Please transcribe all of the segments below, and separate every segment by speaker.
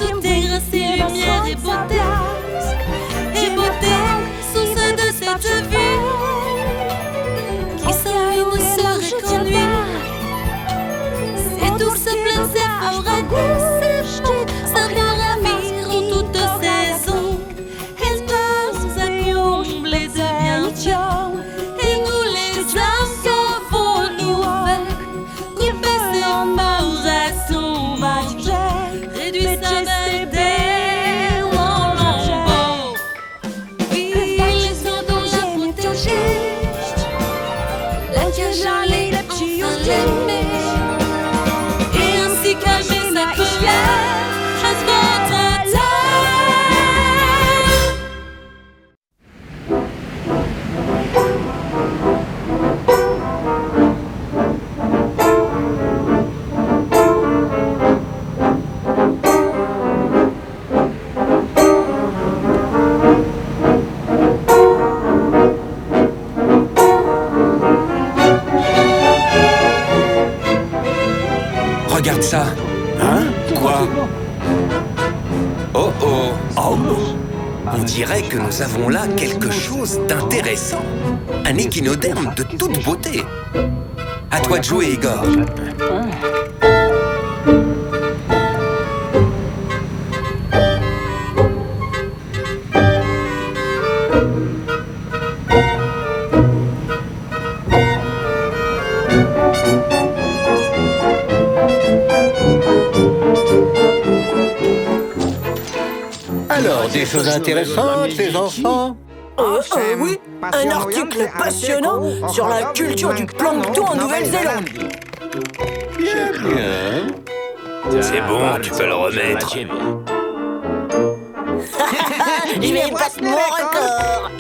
Speaker 1: tout est grâce et lumière et beauté. Et beauté, source de cette vie qui sans lui ne serait qu'ennui. C'est douce, pleine, c'est fort à goût, c'est bon, saveur amie en toute saison. Elle nous a comblés de bienfaits, et nous les âmes qu'avons-nous fait, coupés en mort à son manger, réduits à bête.
Speaker 2: Regarde ça. Hein? Quoi? Oh oh. Oh. On dirait que nous avons là quelque chose d'intéressant. Un échinoderme de toute beauté. À toi de jouer, Igor.
Speaker 3: Alors, des choses intéressantes, les enfants?
Speaker 4: Oui, un article passionnant sur la culture du plancton en Nouvelle-Zélande.
Speaker 3: Bien, bien.
Speaker 2: C'est bon, tu peux le remettre.
Speaker 4: Je vais battre mon record.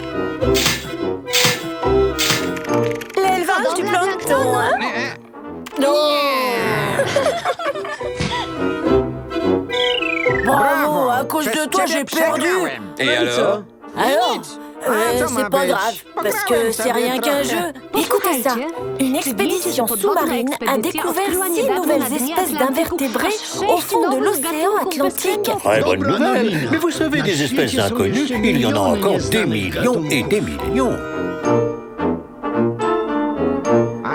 Speaker 4: L'élevage du plancton, hein? Non. Bravo, à cause de toi, j'ai perdu.
Speaker 2: Et alors?
Speaker 4: C'est pas grave, parce que c'est rien qu'un jeu.
Speaker 5: Écoutez ça, une expédition sous-marine a découvert 6 nouvelles espèces d'invertébrés au fond de l'océan Atlantique.
Speaker 3: Très bonne nouvelle. Mais vous savez, des espèces inconnues, il y en a encore des millions et des millions.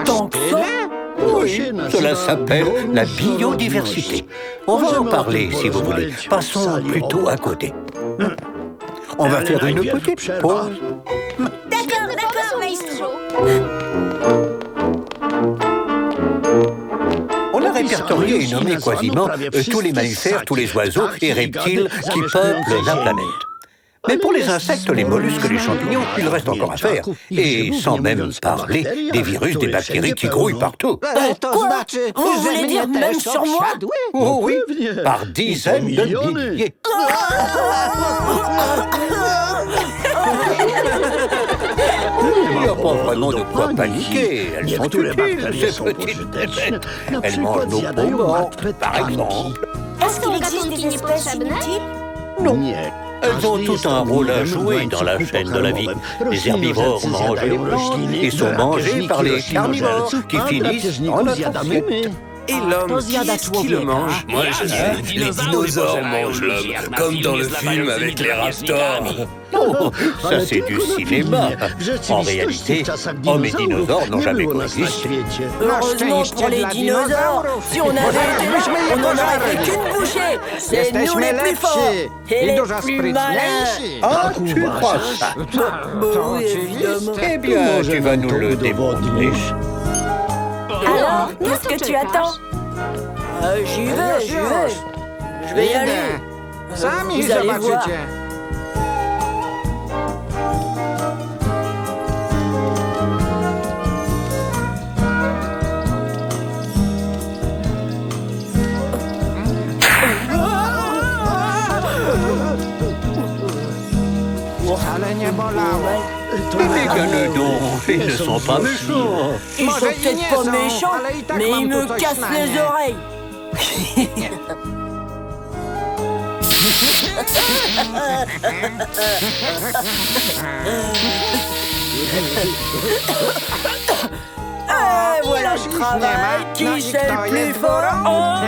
Speaker 4: Tant que ça.
Speaker 3: Oui, cela s'appelle la biodiversité. On va en parler, si vous voulez. Passons plutôt à côté. On va faire une petite pause.
Speaker 4: D'accord, maestro.
Speaker 3: On a répertorié et nommé quasiment tous les mammifères, tous les oiseaux et reptiles qui peuplent la planète. Mais pour les insectes, les mollusques, les champignons, il reste encore à faire. Et sans même parler des virus, des bactéries qui grouillent partout.
Speaker 4: Quoi? Vous voulez dire même sur moi?
Speaker 3: Oh oui, par dizaines de milliers. Il n'y a pas vraiment de quoi paniquer. Elles sont utiles, ces petites bêtes. Elles mangent nos poumons, par exemple.
Speaker 5: Est-ce qu'il existe des espèces inutiles?
Speaker 3: Non. Elles ont tout un rôle à jouer dans la chaîne de la vie. Les herbivores mangent les plantes et sont mangés par les carnivores qui finissent dans notre assiette.
Speaker 2: Et l'homme, qui est-ce qui le mange? Moi, je dis les dinosaures mangent l'homme, comme dans le film avec les raptors.
Speaker 3: Oh, ça c'est du cinéma. En réalité, hommes et dinosaures n'ont jamais coexisté.
Speaker 4: Heureusement pour les dinosaures, si on avait été là, on n'en aurait fait qu'une bouchée. C'est nous les plus forts et les plus malins.
Speaker 3: Ah, tu crois ça?
Speaker 4: Oui, évidemment.
Speaker 3: Eh bien, tu vas nous le démontrer.
Speaker 5: Alors, qu'est-ce que tu attends?
Speaker 4: J'y vais. Je vais y aller. Vous allez voir.
Speaker 3: Les ganedons, ils ne sont pas méchants.
Speaker 4: Ils sont peut-être pas méchants, mais ils me cassent les oreilles. Et voilà le travail. Qui c'est le plus fort?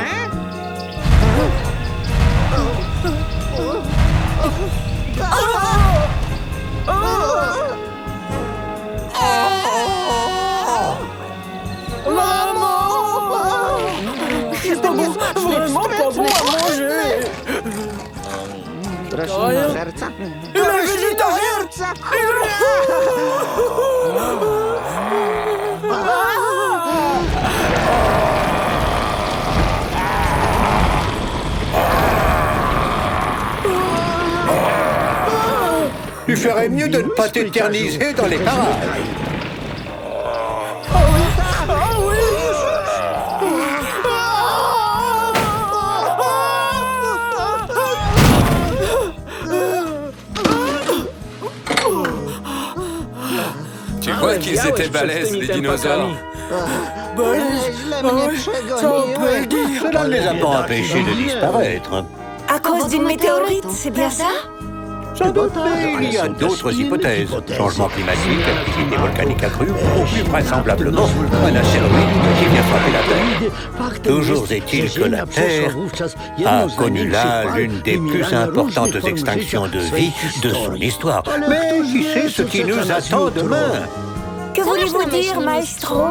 Speaker 4: végétarien. Il est végétarien.
Speaker 3: Tu ferais mieux de ne pas t'éterniser dans les parages.
Speaker 2: Tu vois qu'ils étaient balèzes, les dinosaures.
Speaker 3: Cela ne les a pas empêchés de disparaître.
Speaker 5: À cause d'une météorite, c'est bien ça?
Speaker 3: Sans doute, mais il y a d'autres hypothèses. Changement climatique, activité volcanique accrue, ou plus vraisemblablement, un astéroïde qui vient frapper la Terre. Toujours est-il que la Terre a connu là l'une des plus importantes extinctions de vie de son histoire. Mais qui sait ce qui nous attend demain?
Speaker 5: Que voulez-vous dire, maestro?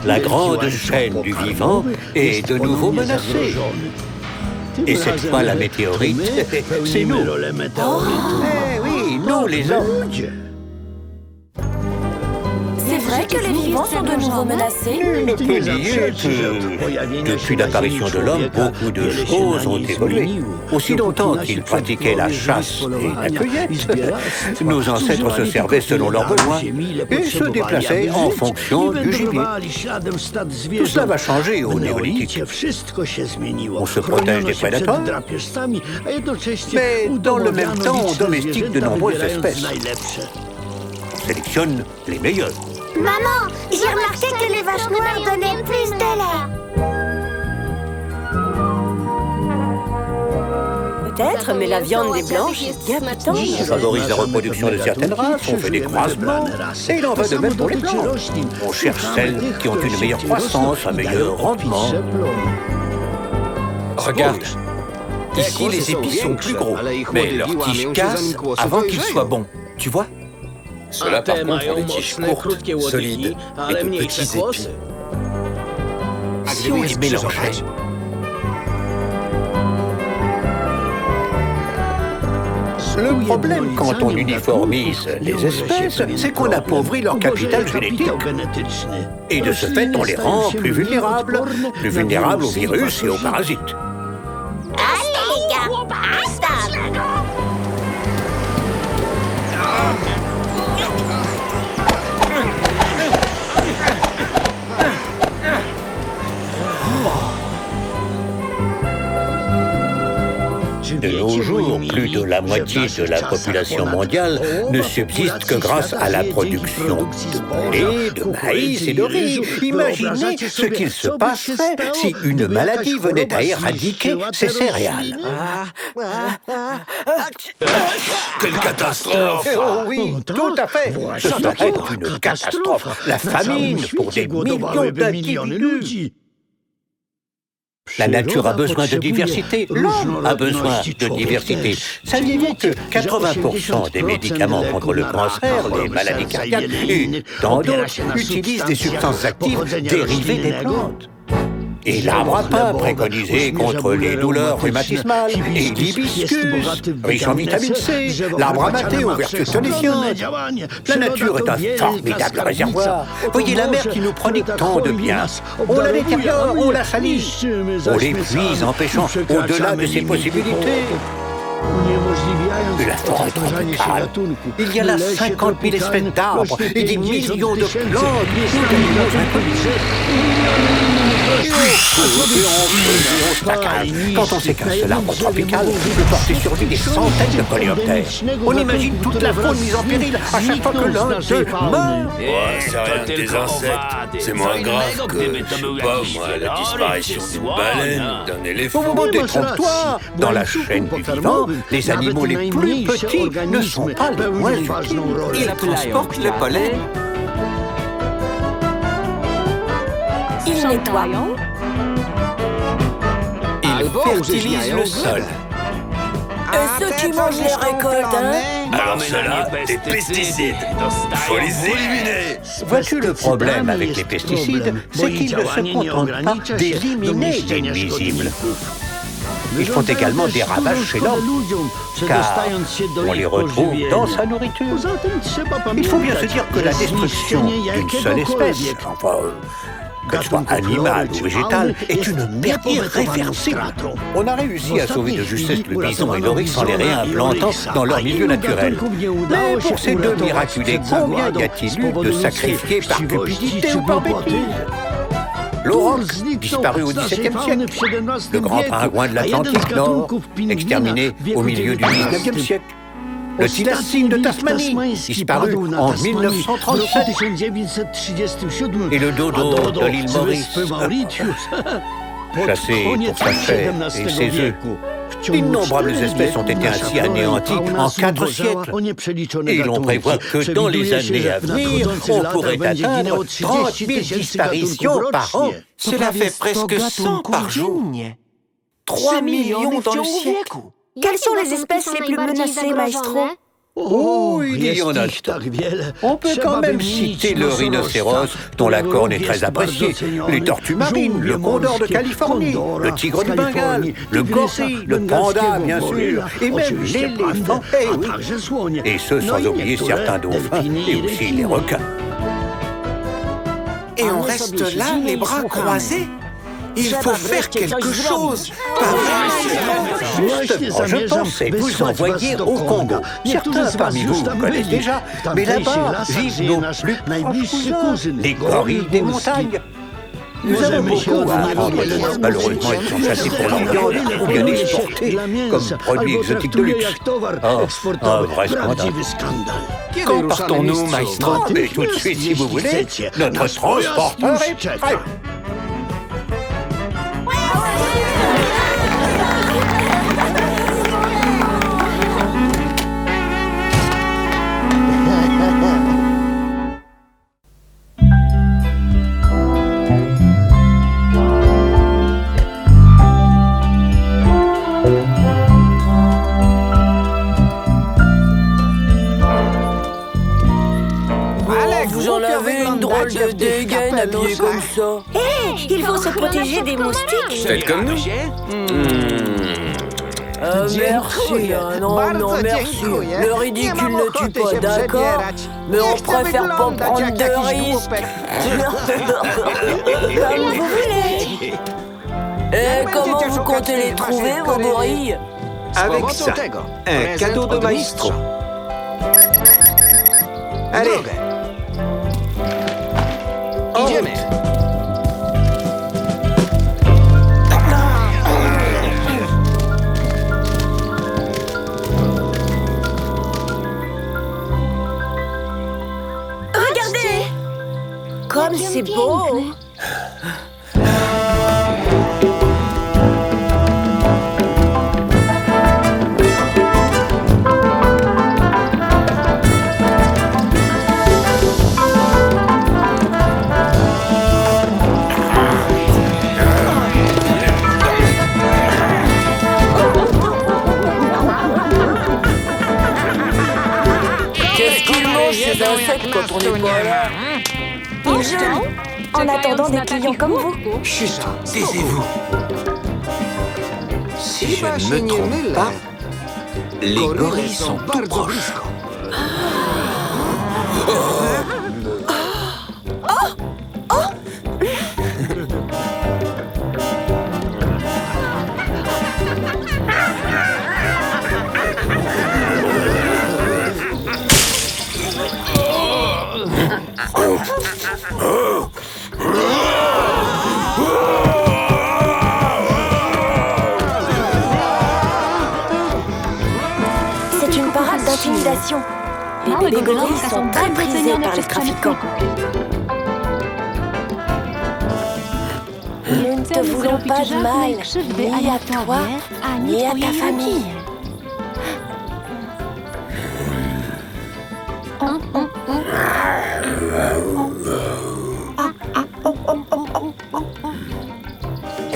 Speaker 3: La grande chaîne du vivant est de nouveau menacée. Et cette fois, la météorite, c'est nous. Eh oui, nous les hommes.
Speaker 5: C'est vrai que les vivants sont de nouveau menacés?
Speaker 3: Il ne peut nier que, depuis l'apparition de l'homme, beaucoup de choses ont évolué. Aussi longtemps qu'ils pratiquaient la chasse et la cueillette, nos ancêtres se servaient selon leurs besoins et se déplaçaient en fonction du gibier. Tout cela va changer au néolithique. On se protège des prédateurs, mais dans le même temps, on domestique de nombreuses espèces. On sélectionne les meilleures.
Speaker 6: Maman, j'ai remarqué que les vaches noires donnaient plus de lait.
Speaker 5: Peut-être, mais la viande des blanches est bien patente.
Speaker 3: On favorise la reproduction de certaines races, on fait des croisements, et il en va de même pour les blancs. On cherche celles qui ont une meilleure croissance, un meilleur rendement.
Speaker 2: Regarde. Ici, les épis sont plus gros, mais leurs tiges cassent avant qu'ils soient bons. Tu vois? Ceux-là, par contre, ont des tiges courtes, solides et de petits épis. Si on les mélangeait...
Speaker 3: Le problème quand on uniformise les espèces, c'est qu'on appauvrit leur capital génétique. Et de ce fait, on les rend plus vulnérables aux virus et aux parasites.
Speaker 6: Allez les gars, à table.
Speaker 3: De nos jours, plus de la moitié de la population mondiale ne subsiste que grâce à la production de blé, de maïs et de riz. Imaginez ce qu'il se passerait si une maladie venait à éradiquer ces céréales.
Speaker 2: Quelle catastrophe!
Speaker 3: Oh oui, tout à fait. Ce serait une catastrophe. La famine pour des millions d'individus. La nature a besoin de diversité, l'homme a besoin de diversité. Saviez-vous que 80% des médicaments contre le cancer, les maladies cardiaques et tant d'autres utilisent des substances actives dérivées des plantes? Et l'arbre à pain préconisé contre les douleurs rhumatismales et l'hibiscus, riche en vitamine C, l'arbre à maté aux vertus tonifiantes. La nature est un formidable réservoir. Voyez la mer qui nous prodigue tant de bien. On la détériore, on la salit, on l'épuise en pêchant au-delà de ses possibilités. La forêt tropicale. Il y a là 50 000 espèces d'arbres et des millions de plantes ou d'animaux inconnus. Quand on séquence l'arbre tropical, on peut porter sur lui des centaines de coléoptères. On imagine toute la faune mise en péril à chaque fois que l'un d'eux meurt.
Speaker 7: C'est rien que des insectes. C'est moins grave que, je sais pas moi, la disparition d'une baleine ou d'un éléphant.
Speaker 3: Au moment détrompe-toi, dans la chaîne du vivant, les animaux les plus petits ne sont pas les moins utiles.
Speaker 2: Ils transportent le pollen.
Speaker 5: Ils nettoient.
Speaker 2: Ils fertilisent le sol.
Speaker 5: Et ceux qui mangent les récoltes, hein?
Speaker 7: Alors ceux-là, des pesticides. Faut les éliminer.
Speaker 3: Vois-tu le problème avec les pesticides, c'est qu'ils ne se contentent pas d'éliminer les nuisibles. ils font également des ravages chez l'homme, car on les retrouve dans sa nourriture. Il faut bien se dire que la destruction d'une seule espèce, enfin, qu'elle soit animale ou végétale, est une perte irréversible. On a réussi à sauver de justesse le bison et l'oryx en les réimplantant dans leur milieu naturel. Mais pour ces deux miraculés, combien y a-t-il eu de sacrifiés par cupidité ou par bêtise? L'auroch, disparu au XVIIe siècle. Le grand pingouin de l'Atlantique Nord, exterminé au milieu du XIXe siècle. Le tilacine de Tasmanie, disparu en 1937. Et le dodo de l'île Maurice, chassé pour sa chair et ses œufs. D'innombrables espèces ont été ainsi anéanties en 4 siècles. Et l'on prévoit que dans les années à venir, on pourrait atteindre 30 000 disparitions par an.
Speaker 2: Cela fait presque 100 par jour. 3 millions dans le siècle.
Speaker 6: Quelles sont les espèces les plus menacées, maestro?
Speaker 3: Oh, il y en a tant. On peut quand même citer le rhinocéros, dont la corne est très appréciée, les tortues marines, le condor de Californie, le tigre du Bengale, le gorille, le panda, bien sûr, et même l'éléphant, eh oui. Et ce, sans oublier certains dauphins et aussi les requins.
Speaker 2: Et on reste là, les bras croisés. Il faut faire quelque chose.
Speaker 3: Justement, je pensais vous envoyer au Congo. Certains parmi vous connaissent déjà, mais là-bas vivent nos plus proches cousins, les gorilles des montagnes. Nous avons beaucoup à apprendre. Malheureusement, ils sont chassés pour leur viande ou bien exportés comme produits exotiques de luxe. Oh, un vrai scandale.
Speaker 2: Quand partons-nous, maestro?
Speaker 3: Mais tout de suite, si vous voulez, notre transporteur est prêt.
Speaker 4: Vous en avez une drôle de dégaine habillée comme ça.
Speaker 6: Hé, il faut se protéger des moustiques.
Speaker 2: Faites comme nous.
Speaker 4: Merci, non, merci. Le ridicule ne tue pas, d'accord? Mais on préfère pas prendre de risques.
Speaker 6: Comme vous voulez.
Speaker 4: Et comment vous comptez les trouver, vos gorilles?
Speaker 2: Avec ça, un cadeau de maestro. Allez.
Speaker 8: Idziemy.
Speaker 6: Regardez. Comme c'est beau.
Speaker 4: Ces insectes quand on n'est pas là.
Speaker 6: Ils jouent en attendant des clients comme vous.
Speaker 2: Chut, taisez-vous. Si je ne me trompe pas, les gorilles sont tout proches.
Speaker 6: C'est une parade d'intimidation. Les bébés gorilles sont très prisés par les trafiquants. Nous ne te voulons pas de mal, ni à toi, ni à ta famille.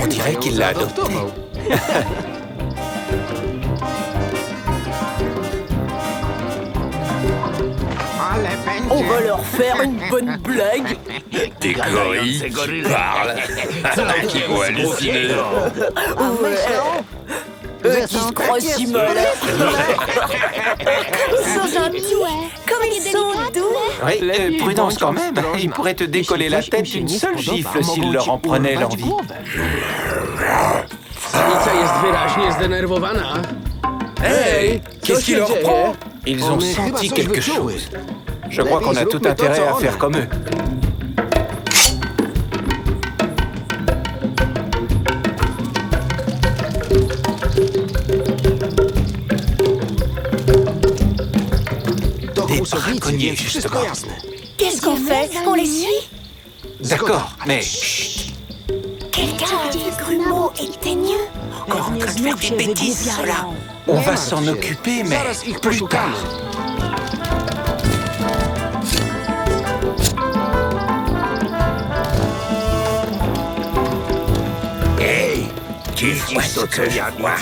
Speaker 2: On dirait qu'il l'a adopté.
Speaker 4: On va leur faire une bonne blague.
Speaker 7: Des gorilles qui parlent. Qui vont halluciner.
Speaker 4: Eux qui se croient si malins.
Speaker 5: Ils sont gentils, comme ils sont doux.
Speaker 2: Oui, prudence quand même. Ils pourraient te décoller la tête d'une seule gifle s'il leur en prenait l'envie.
Speaker 8: Samica jest wyraźnie zdenerwowana.
Speaker 2: Hey, qu'est-ce qui leur prend? Ils ont senti quelque chose. Je crois qu'on a tout intérêt à faire comme eux. Des braconniers, justement.
Speaker 5: Qu'est-ce qu'on fait? On les suit?
Speaker 2: D'accord, mais chut.
Speaker 5: Quelqu'un a vu Grumeau et Teigneux.
Speaker 2: Encore en train de faire des bêtises, ceux-là. On va s'en occuper, mais plus tard.
Speaker 7: Hey, tu vois ce que je vois?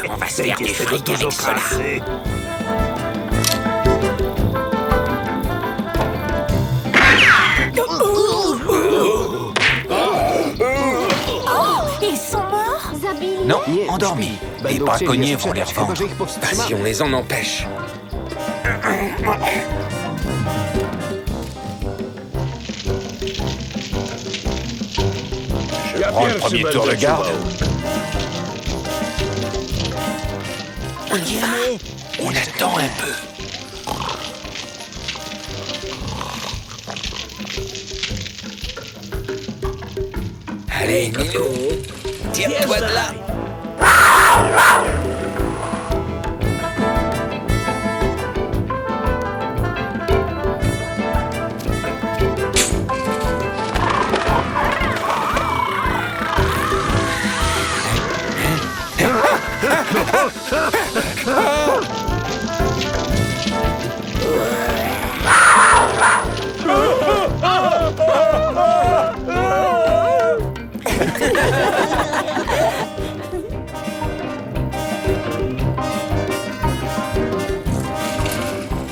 Speaker 7: On va se faire du fric avec cela.
Speaker 5: Ils sont morts?
Speaker 2: Non, endormis. Les braconniers vont les revendre.
Speaker 8: Pas si on les en empêche.
Speaker 2: Je prends le premier tour de garde. On y va. On attend un peu. Allez, Milou, tire-toi de là.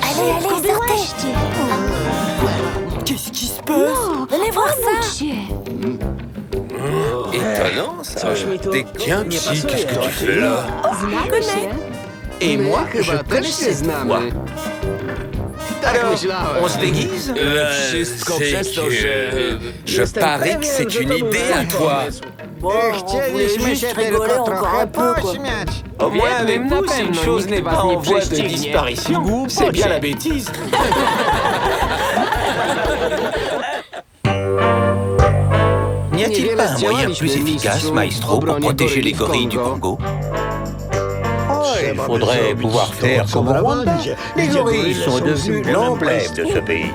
Speaker 5: Allez, sortez.
Speaker 4: Qu'est-ce qui se passe?
Speaker 5: Venez voir ça.
Speaker 2: Étonnant, ça. Tiens, Psy, qu'est-ce que tu fais là? Et moi, je connais cette voix. Alors, on se déguise? Je parie que c'est une idée à toi.
Speaker 4: Bon, on voulait juste rigoler encore un peu, quoi.
Speaker 2: Au moins, avec vous, si une chose n'est pas en voie de disparition, c'est bien la bêtise. N'y a-t-il pas un moyen plus efficace, Maestro, pour protéger les gorilles du Congo?
Speaker 3: Il faudrait pouvoir faire comme au Rwanda. Les gorilles sont devenus l'emblème de ce pays.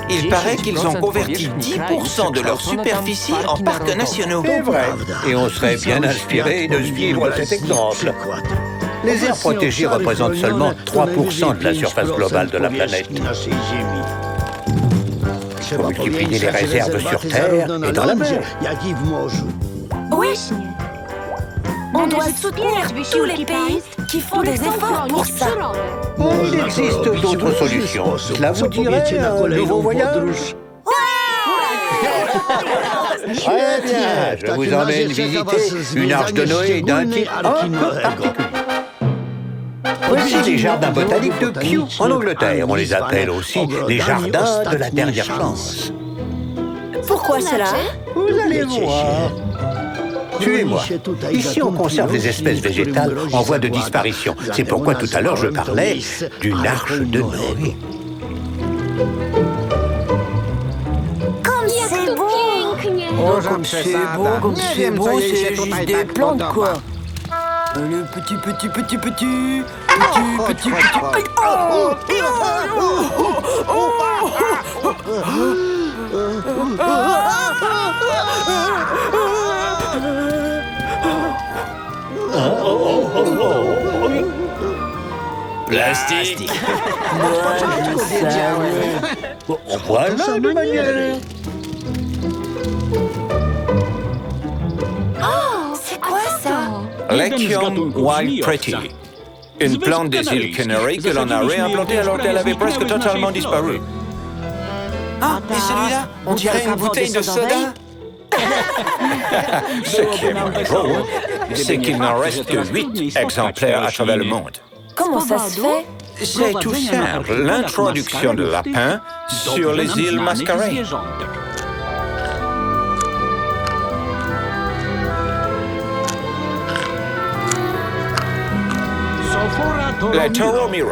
Speaker 2: Il paraît qu'ils ont converti 10% de leur superficie en parcs nationaux.
Speaker 3: C'est vrai. Et on serait bien inspiré de suivre cet exemple. Les aires protégées représentent seulement 3% de la surface globale de la planète. Faut multiplier les réserves sur Terre et dans la mer.
Speaker 5: Oui. On doit soutenir tous les pays qui font des efforts pour ça.
Speaker 3: Il existe d'autres solutions. Cela vous dirait un nouveau voyage? Très bien, je vous emmène visiter une arche de Noé d'un type un peu particulier. Voici les jardins botaniques de Kew, en Angleterre. On les appelle aussi les jardins de la dernière chance.
Speaker 5: Pourquoi cela?
Speaker 3: Vous allez voir. Suivez-moi. Ici, on conserve les espèces végétales en voie de disparition. C'est pourquoi tout à l'heure, je parlais d'une arche de Noé.
Speaker 5: Comme c'est beau!
Speaker 4: Oh, comme c'est beau, c'est juste des plantes, quoi. Le petit.
Speaker 7: Plastique.
Speaker 3: Bon, voilà le manuel.
Speaker 5: C'est quoi ça?
Speaker 2: Lechium Wild Pretty. Une plante des îles Canary que l'on a réimplantée alors qu'elle avait presque totalement disparu. Ah, et celui-là, on dirait une bouteille de soda. Ce qui est moins drôle, c'est qu'il n'en reste que 8 exemplaires à travers le monde.
Speaker 5: Comment ça se fait?
Speaker 2: C'est tout simple, l'introduction de lapins sur les îles Mascaret. Le taureau Miro,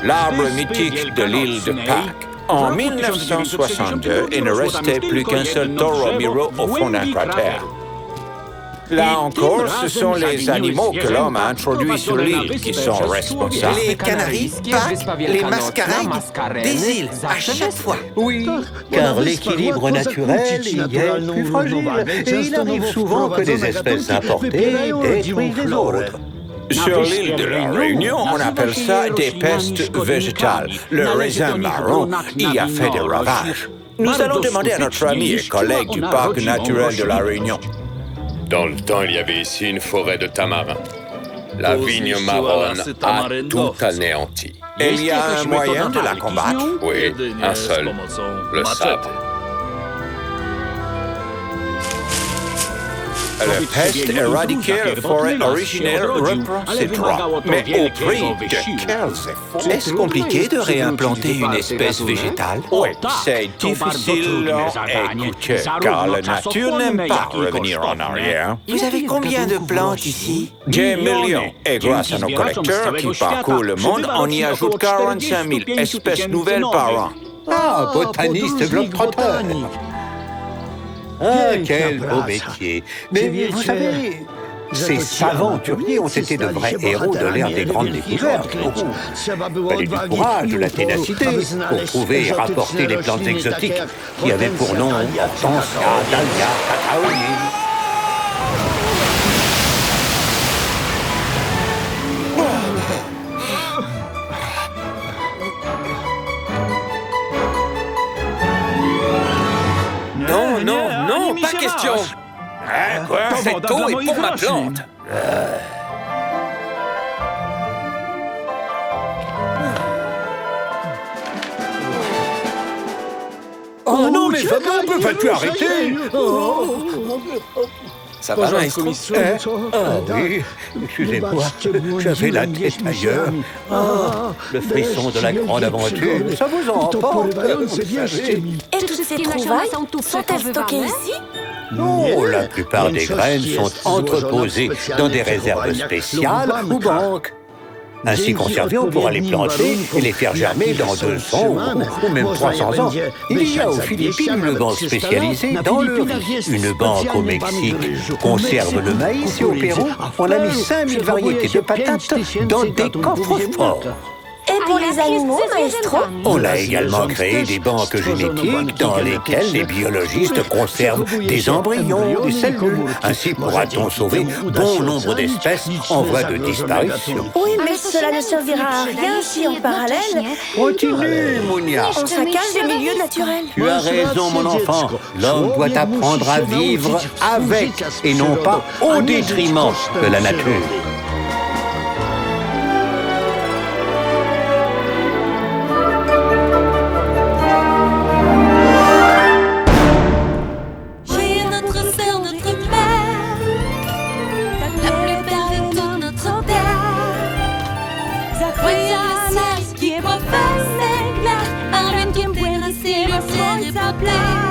Speaker 2: l'arbre mythique de l'île de Pâques. En 1962, il ne restait plus qu'un seul taureau Miro au fond d'un cratère. Là encore, ce sont les animaux que l'homme a introduits sur l'île qui sont responsables.
Speaker 9: Les Canaries, Pâques, les mascarades, des îles, à chaque fois.
Speaker 3: Oui, car l'équilibre naturel y est plus fragile. Et il arrive souvent que des espèces importées détruisent les autres.
Speaker 2: Sur l'île de la Réunion, on appelle ça des pestes végétales. Le raisin marron y a fait des ravages. Nous allons demander à notre ami et collègue du parc naturel de la Réunion.
Speaker 7: Dans le temps, il y avait ici une forêt de tamarins. La vigne marronne a tout anéanti.
Speaker 2: Et il y a un moyen de la combattre?
Speaker 7: Oui, un seul, le sabre.
Speaker 2: Le peste éradiquée, la forêt originelle reprend ses droits. Mais au prix de quels efforts?
Speaker 3: Est-ce compliqué de réimplanter une espèce végétale?
Speaker 2: Oui, c'est difficile et coûteux, car la nature n'aime pas revenir en arrière.
Speaker 9: Vous avez combien de plantes ici?
Speaker 2: Des millions. Et grâce à nos collecteurs qui parcourent le monde, on y ajoute 45 000 espèces nouvelles par an.
Speaker 3: Ah, botaniste globetrotter. Ah, quel beau métier. Mais vous savez, ces savants aventuriers ont été de vrais héros de l'ère des grandes découvertes. Fallait du courage, de la ténacité pour trouver et rapporter les plantes exotiques qui avaient pour nom Hortensia, Dahlia, Cacao.
Speaker 2: Non, pas question. Hein, quoi? Cette eau est pour ma plante.
Speaker 3: Oh non, mais fameux, peux-tu arrêter?
Speaker 8: Ça va, maestro?
Speaker 3: Ah oui, excusez-moi, j'avais la tête ailleurs. Ah, le frisson de la grande aventure, ça vous emporte, vous savez.
Speaker 5: Et toutes ces trouvailles sont-elles stockées ici?
Speaker 3: Non, la plupart des graines sont entreposées dans des réserves spéciales ou banques. Ainsi conservées, on pourra les planter et les faire germer dans 200 ou même 300 ans. Il y a aux Philippines une banque spécialisée dans le riz. Une banque au Mexique conserve le maïs et au Pérou, on a mis 5000 variétés de patates dans des coffres forts.
Speaker 5: Et pour les animaux, maestro?
Speaker 3: On a également créé des banques génétiques dans lesquelles les biologistes conservent des embryons, des cellules. Ainsi pourra-t-on sauver bon nombre d'espèces en voie de disparition.
Speaker 5: Oui, mais cela ne servira à rien si en parallèle...
Speaker 3: Continue, Mounia.
Speaker 5: On saccage les milieux naturels.
Speaker 3: Tu as raison, mon enfant. L'homme doit apprendre à vivre avec et non pas au détriment de la nature.
Speaker 1: Play.